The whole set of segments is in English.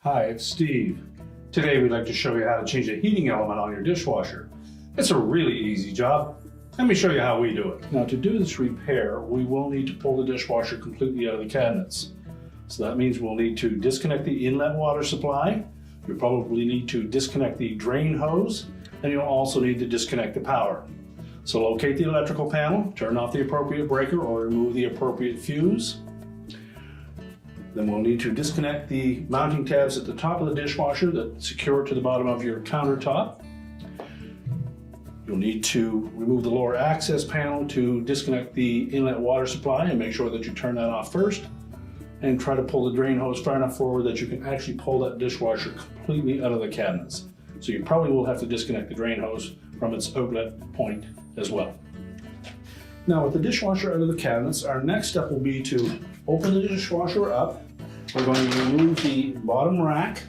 Hi, it's Steve. Today we'd like to show you how to change a heating element on your dishwasher. It's a really easy job. Let me show you how we do it. Now, to do this repair, we will need to pull the dishwasher completely out of the cabinets. So that means we'll need to disconnect the inlet water supply. You'll probably need to disconnect the drain hose, and you'll also need to disconnect the power. So locate the electrical panel, turn off the appropriate breaker or remove the appropriate fuse. Then we'll need to disconnect the mounting tabs at the top of the dishwasher that secure it to the bottom of your countertop. You'll need to remove the lower access panel to disconnect the inlet water supply and make sure that you turn that off first. And try to pull the drain hose far enough forward that you can actually pull that dishwasher completely out of the cabinets. So you probably will have to disconnect the drain hose from its outlet point as well. Now, with the dishwasher out of the cabinets, our next step will be to open the dishwasher up. We're going to remove the bottom rack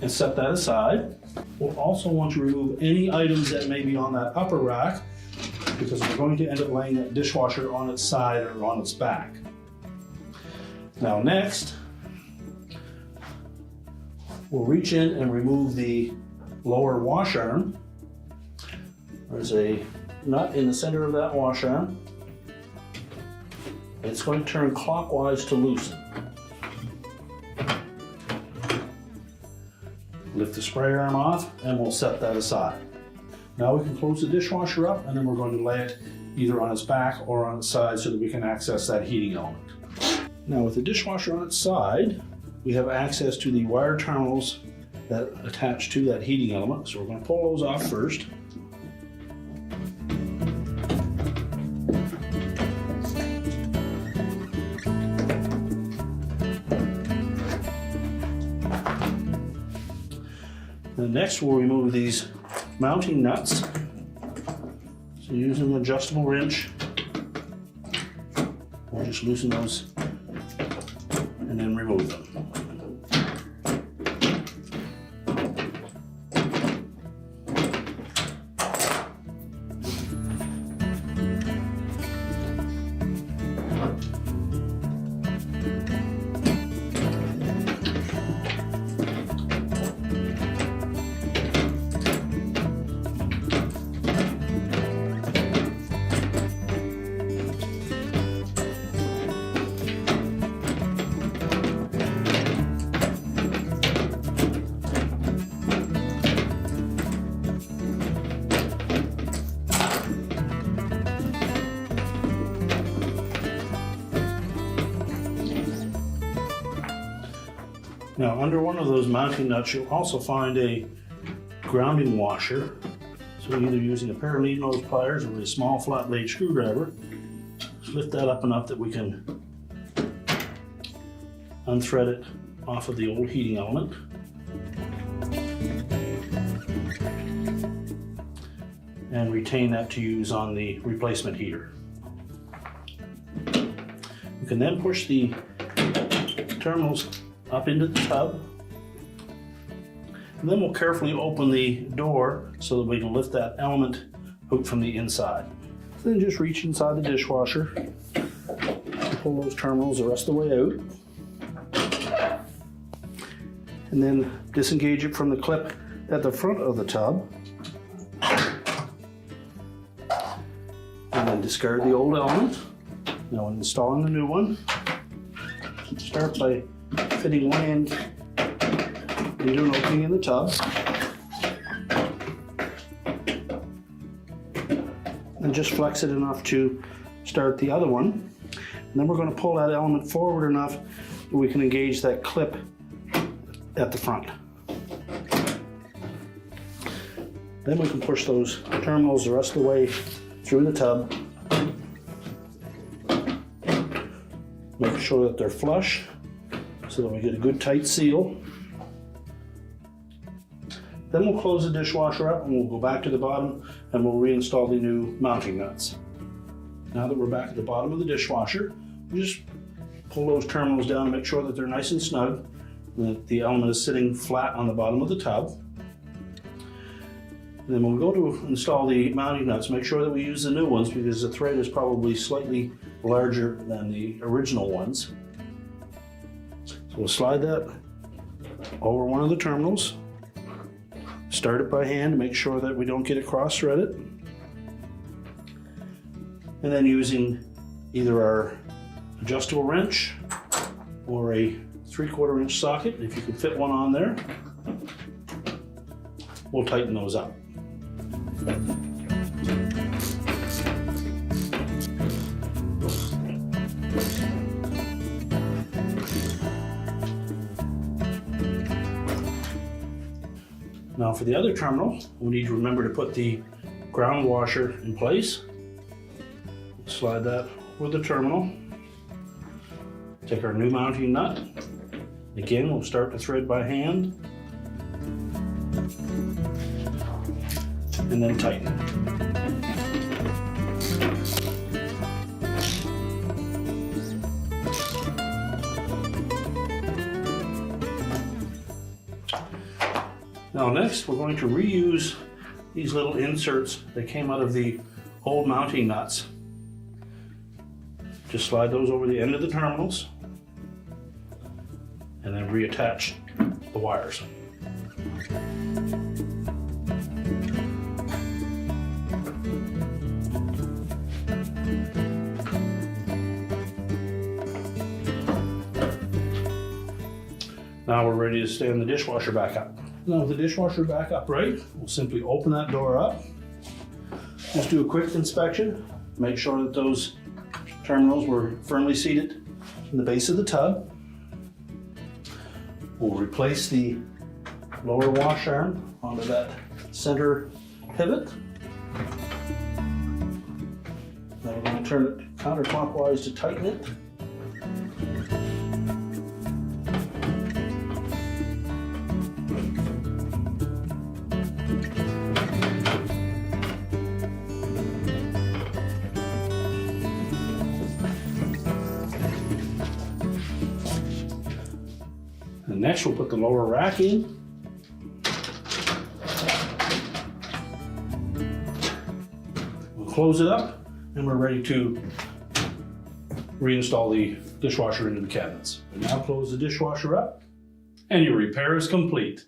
and set that aside. We'll also want to remove any items that may be on that upper rack because we're going to end up laying that dishwasher on its side or on its back. Now next, we'll reach in and remove the lower wash arm. There's a nut in the center of that wash arm. It's going to turn clockwise to loosen. Lift the spray arm off and we'll set that aside. Now we can close the dishwasher up and then we're going to lay it either on its back or on its side so that we can access that heating element. Now with the dishwasher on its side, we have access to the wire terminals that attach to that heating element. So we're going to pull those off first. And next we'll remove these mounting nuts. So using an adjustable wrench, we'll just loosen those and then remove them. Now, under one of those mounting nuts, you'll also find a grounding washer. So either using a pair of needle nose pliers or a small flat blade screwdriver, just lift that up enough that we can unthread it off of the old heating element. And retain that to use on the replacement heater. You can then push the terminals up into the tub, and then we'll carefully open the door so that we can lift that element out from the inside. So then just reach inside the dishwasher and pull those terminals the rest of the way out, and then disengage it from the clip at the front of the tub, and then discard the old element. Now when installing the new one, start by fitting one end into an opening in the tub, and just flex it enough to start the other one. And then we're going to pull that element forward enough that we can engage that clip at the front. Then we can push those terminals the rest of the way through the tub, make sure that they're flush so that we get a good tight seal. Then we'll close the dishwasher up and we'll go back to the bottom and we'll reinstall the new mounting nuts. Now that we're back at the bottom of the dishwasher, we just pull those terminals down and make sure that they're nice and snug, and that the element is sitting flat on the bottom of the tub. And then when we go to install the mounting nuts, make sure that we use the new ones because the thread is probably slightly larger than the original ones. So we'll slide that over one of the terminals. Start it by hand to make sure that we don't get it cross-threaded. And then using either our adjustable wrench or a 3/4 inch socket, if you can fit one on there, we'll tighten those up. Now for the other terminal, we need to remember to put the ground washer in place. Slide that over the terminal. Take our new mounting nut. Again, we'll start the thread by hand. And then tighten it. Now next, we're going to reuse these little inserts that came out of the old mounting nuts. Just slide those over the end of the terminals and then reattach the wires. Now we're ready to stand the dishwasher back up. Now with the dishwasher back upright, we'll simply open that door up. Just do a quick inspection. Make sure that those terminals were firmly seated in the base of the tub. We'll replace the lower wash arm onto that center pivot. Now we're going to turn it counterclockwise to tighten it. And next we'll put the lower rack in. We'll close it up and we're ready to reinstall the dishwasher into the cabinets. We now close the dishwasher up and your repair is complete.